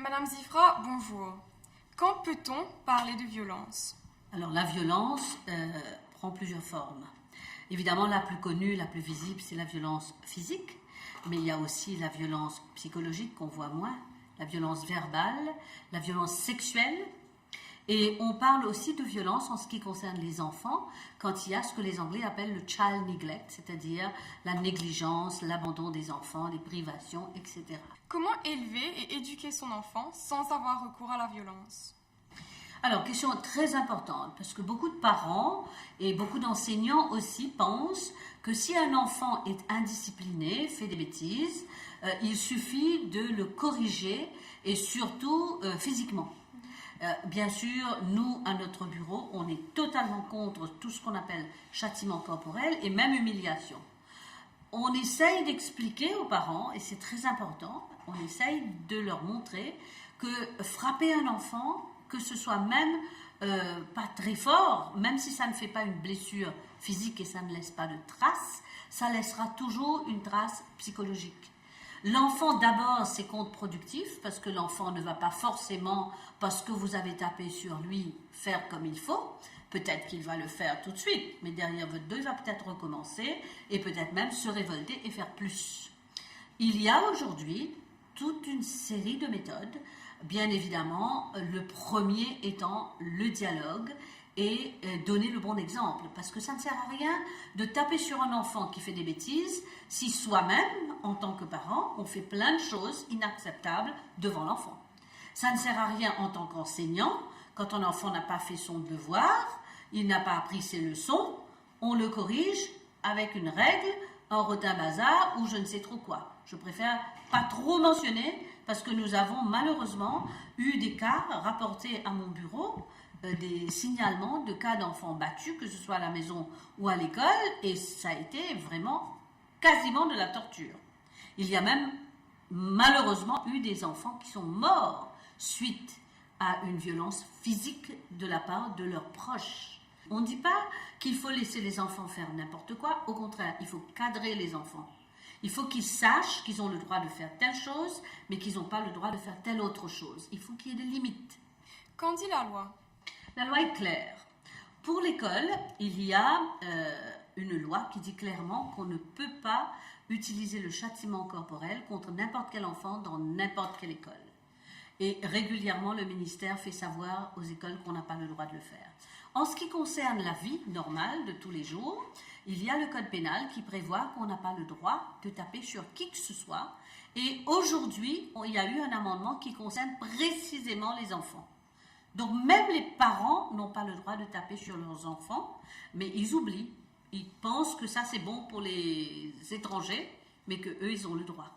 Madame Zifra, bonjour. Quand peut-on parler de violence? Alors la violence prend plusieurs formes. Évidemment, la plus connue, la plus visible, c'est la violence physique, mais il y a aussi la violence psychologique qu'on voit moins, la violence verbale, la violence sexuelle. Et on parle aussi de violence en ce qui concerne les enfants, quand il y a ce que les Anglais appellent le child neglect, c'est-à-dire la négligence, l'abandon des enfants, les privations, etc. Comment élever et éduquer son enfant sans avoir recours à la violence? Alors, question très importante, parce que beaucoup de parents et beaucoup d'enseignants aussi pensent que si un enfant est indiscipliné, fait des bêtises, il suffit de le corriger et surtout physiquement. Bien sûr, nous, à notre bureau, on est totalement contre tout ce qu'on appelle châtiment corporel et même humiliation. On essaye d'expliquer aux parents, et c'est très important, on essaye de leur montrer que frapper un enfant, que ce soit même pas très fort, même si ça ne fait pas une blessure physique et ça ne laisse pas de traces, ça laissera toujours une trace psychologique. L'enfant, d'abord, c'est contre-productif parce que l'enfant ne va pas forcément, parce que vous avez tapé sur lui, faire comme il faut. Peut-être qu'il va le faire tout de suite, mais derrière votre dos, il va peut-être recommencer et peut-être même se révolter et faire plus. Il y a aujourd'hui toute une série de méthodes, bien évidemment, le premier étant le dialogue et donner le bon exemple. Parce que ça ne sert à rien de taper sur un enfant qui fait des bêtises si soi-même, en tant que parent, on fait plein de choses inacceptables devant l'enfant. Ça ne sert à rien en tant qu'enseignant, quand un enfant n'a pas fait son devoir, il n'a pas appris ses leçons, on le corrige avec une règle, un rotin-bazar ou je ne sais trop quoi. Je préfère pas trop mentionner parce que nous avons malheureusement eu des cas rapportés à mon bureau, des signalements de cas d'enfants battus, que ce soit à la maison ou à l'école, et ça a été vraiment quasiment de la torture. Il y a même malheureusement eu des enfants qui sont morts suite à une violence physique de la part de leurs proches. On ne dit pas qu'il faut laisser les enfants faire n'importe quoi, au contraire, il faut cadrer les enfants. Il faut qu'ils sachent qu'ils ont le droit de faire telle chose, mais qu'ils n'ont pas le droit de faire telle autre chose. Il faut qu'il y ait des limites. Qu'en dit la loi? La loi est claire. Pour l'école, il y a une loi qui dit clairement qu'on ne peut pas utiliser le châtiment corporel contre n'importe quel enfant dans n'importe quelle école. Et régulièrement, le ministère fait savoir aux écoles qu'on n'a pas le droit de le faire. En ce qui concerne la vie normale de tous les jours, il y a le code pénal qui prévoit qu'on n'a pas le droit de taper sur qui que ce soit. Et aujourd'hui, il y a eu un amendement qui concerne précisément les enfants. Donc même les parents n'ont pas le droit de taper sur leurs enfants, mais ils oublient. Ils pensent que ça c'est bon pour les étrangers, mais qu'eux ils ont le droit.